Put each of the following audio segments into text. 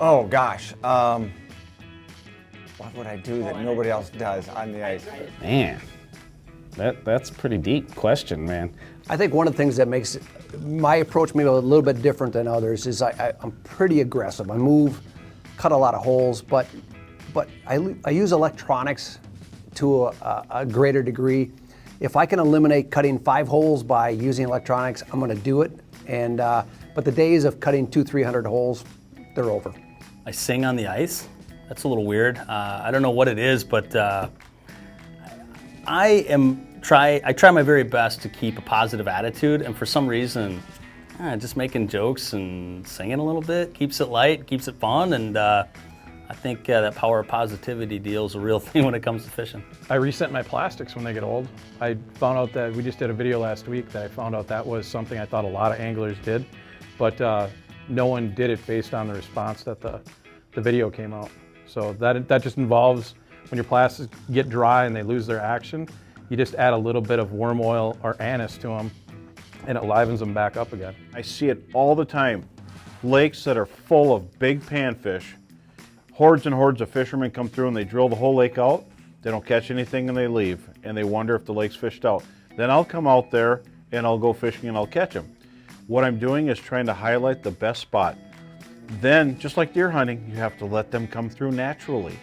Oh gosh, what would I do that nobody else does on the ice? Man, that's a pretty deep question, man. I think one of the things that makes my approach maybe a little bit different than others is I'm pretty aggressive. I move, cut a lot of holes, but I use electronics to a greater degree. If I can eliminate cutting 5 holes by using electronics, I'm going to do it. And but the days of cutting 200-300 holes, they're over. I sing on the ice. That's a little weird. I don't know what it is, but I try my very best to keep a positive attitude, and for some reason, just making jokes and singing a little bit keeps it light, keeps it fun, and I think that power of positivity deal is a real thing when it comes to fishing. I reset my plastics when they get old. I found out that, we just did a video last week that I found out that was something I thought a lot of anglers did, but no one did it based on the response that the video came out. So that just involves when your plastics get dry and they lose their action, you just add a little bit of worm oil or anise to them and it livens them back up again. I see it all the time. Lakes that are full of big panfish, hordes and hordes of fishermen come through and they drill the whole lake out. They don't catch anything and they leave, and they wonder if the lake's fished out. Then I'll come out there and I'll go fishing and I'll catch them. What I'm doing is trying to highlight the best spot. Then, just like deer hunting, you have to let them come through naturally.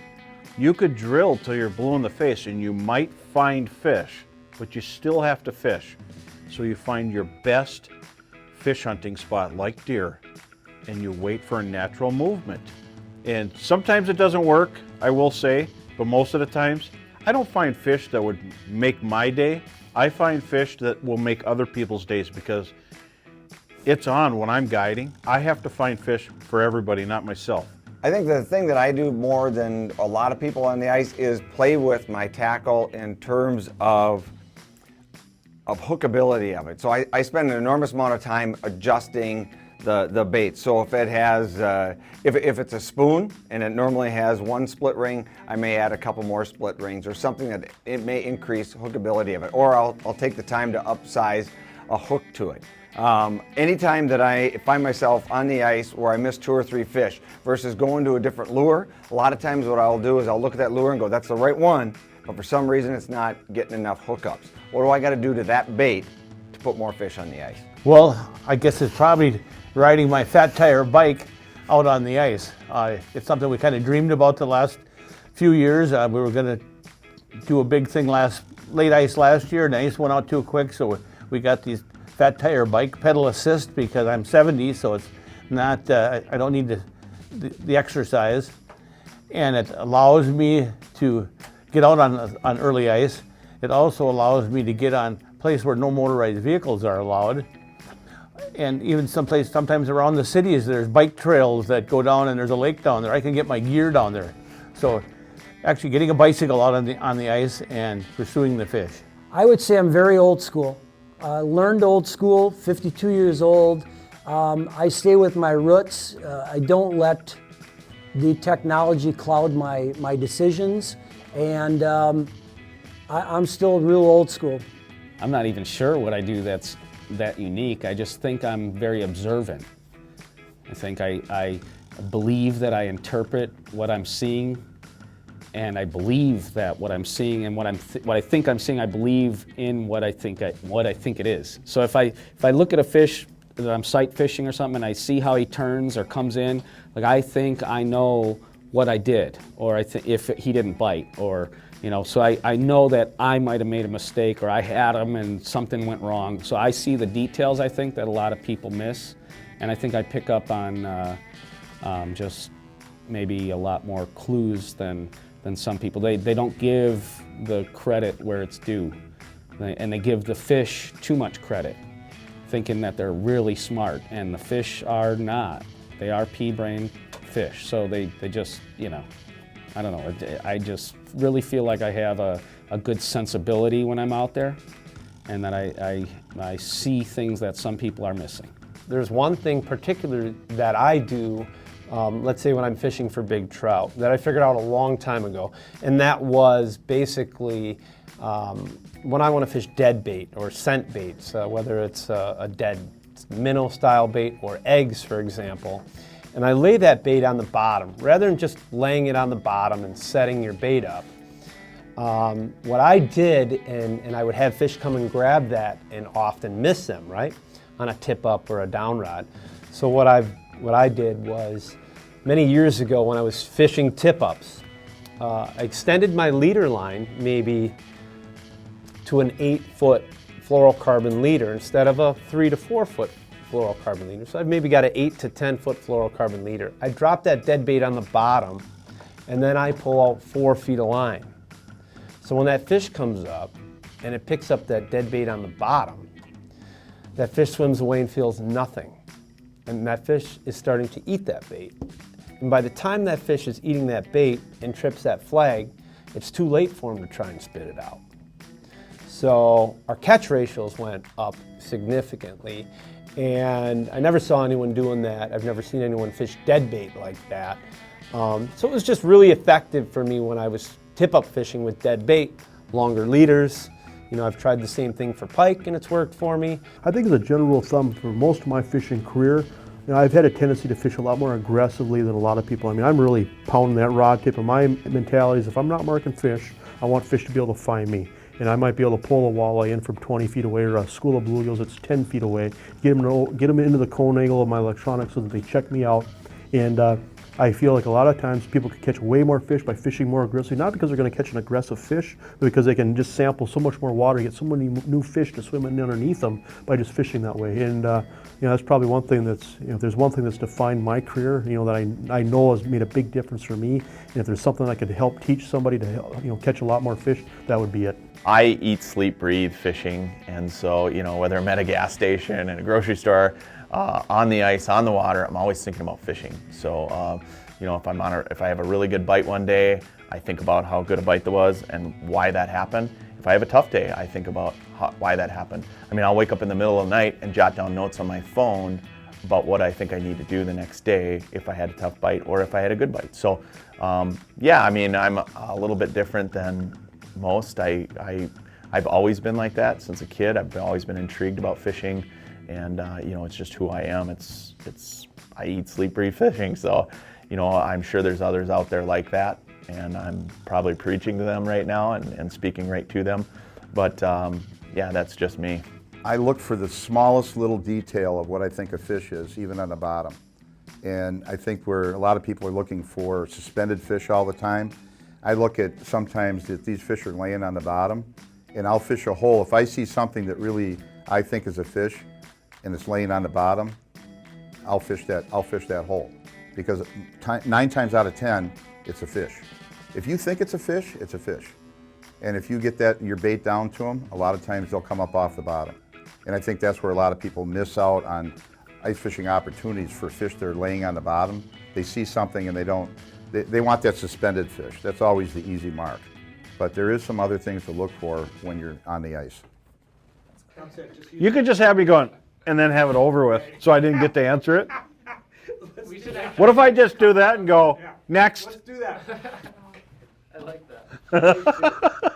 You could drill till you're blue in the face and you might find fish, but you still have to fish. So you find your best fish hunting spot like deer and you wait for a natural movement. And sometimes it doesn't work, I will say, but most of the times, I don't find fish that would make my day. I find fish that will make other people's days because it's on when I'm guiding. I have to find fish for everybody, not myself. I think the thing that I do more than a lot of people on the ice is play with my tackle in terms of hookability of it. So I spend an enormous amount of time adjusting the bait. So if it has, if it's a spoon and it normally has 1 split ring, I may add a couple more split rings or something that it may increase hookability of it. Or I'll take the time to upsize a hook to it. Anytime that I find myself on the ice where I miss 2 or 3 fish versus going to a different lure, a lot of times what I'll do is I'll look at that lure and go, that's the right one, but for some reason it's not getting enough hookups. What do I got to do to that bait to put more fish on the ice? Well, I guess it's probably riding my fat tire bike out on the ice. It's something we kind of dreamed about the last few years. We were going to do a big thing late ice last year, and the ice went out too quick, so we got these fat tire bike, pedal assist, because I'm 70, so it's not, I don't need the exercise. And it allows me to get out on early ice. It also allows me to get on place where no motorized vehicles are allowed. And even sometimes around the cities, there's bike trails that go down and there's a lake down there. I can get my gear down there. So actually getting a bicycle out on the ice and pursuing the fish. I would say I'm very old school. Learned old school, 52 years old. I stay with my roots. I don't let the technology cloud my decisions, and I'm still real old school. I'm not even sure what I do that's that unique. I just think I'm very observant. I think I believe that I interpret what I'm seeing, and I believe that what I'm seeing and what I think I'm seeing, I believe in what I think it is. So if I look at a fish that I'm sight fishing or something and I see how he turns or comes in, like I think I know what I did, or if he didn't bite, or so I know that I might have made a mistake, or I had him and something went wrong. So I see the details, I think, that a lot of people miss, and I think I pick up on just maybe a lot more clues than some people. They don't give the credit where it's due, and they give the fish too much credit, thinking that they're really smart, and the fish are not. They are pea-brain fish, so they just, I don't know, I just really feel like I have a good sensibility when I'm out there, and that I see things that some people are missing. There's one thing particular that I do, let's say when I'm fishing for big trout, that I figured out a long time ago, and that was basically when I want to fish dead bait or scent baits, whether it's a dead minnow style bait or eggs, for example, and I lay that bait on the bottom. Rather than just laying it on the bottom and setting your bait up, what I did, and I would have fish come and grab that and often miss them, right, on a tip up or a down rod. So what I did was, many years ago when I was fishing tip ups, I extended my leader line maybe to an 8-foot fluorocarbon leader instead of a 3 to 4 foot fluorocarbon leader. So I've maybe got an 8 to 10 foot fluorocarbon leader. I drop that dead bait on the bottom, and then I pull out 4 feet of line. So when that fish comes up and it picks up that dead bait on the bottom, that fish swims away and feels nothing. And that fish is starting to eat that bait. And by the time that fish is eating that bait and trips that flag, it's too late for him to try and spit it out. So our catch ratios went up significantly, and I never saw anyone doing that. I've never seen anyone fish dead bait like that. So it was just really effective for me when I was tip-up fishing with dead bait, longer leaders. You know, I've tried the same thing for pike and it's worked for me. I think as a general rule of thumb, for most of my fishing career, you know, I've had a tendency to fish a lot more aggressively than a lot of people. I mean, I'm really pounding that rod tip, and my mentality is if I'm not marking fish, I want fish to be able to find me. And I might be able to pull a walleye in from 20 feet away, or a school of bluegills that's 10 feet away, get them into the cone angle of my electronics so that they check me out. And I feel like a lot of times people can catch way more fish by fishing more aggressively, not because they're going to catch an aggressive fish, but because they can just sample so much more water, get so many new fish to swim in underneath them by just fishing that way. And you know, that's probably one thing that's, you know, if there's one thing that's defined my career, you know, that I know has made a big difference for me, and if there's something I could help teach somebody to help, you know, catch a lot more fish, that would be it. I eat, sleep, breathe fishing, and so, you know, whether I'm at a gas station, in a grocery store, on the ice, on the water, I'm always thinking about fishing. So, you know, if I have a really good bite one day, I think about how good a bite there was and why that happened. If I have a tough day, I think about why that happened. I mean, I'll wake up in the middle of the night and jot down notes on my phone about what I think I need to do the next day if I had a tough bite or if I had a good bite. So, yeah, I mean, I'm a little bit different than most. I've always been like that since a kid. I've always been intrigued about fishing, and you know, it's just who I am. I eat, sleep, breathe fishing. So, you know, I'm sure there's others out there like that, and I'm probably preaching to them right now and speaking right to them. But yeah, that's just me. I look for the smallest little detail of what I think a fish is, even on the bottom. And I think where a lot of people are looking for suspended fish all the time, I look at sometimes that these fish are laying on the bottom, and I'll fish a hole. If I see something that really I think is a fish and it's laying on the bottom, I'll fish that hole. Because 9 times out of 10, it's a fish. If you think it's a fish, it's a fish. And if you get your bait down to them, a lot of times they'll come up off the bottom. And I think that's where a lot of people miss out on ice fishing opportunities for fish that are laying on the bottom. They see something and they want that suspended fish. That's always the easy mark. But there is some other things to look for when you're on the ice. You could just have me going and then have it over with, so I didn't get to answer it. What if I just do that and go, next? Let's do that. I like that.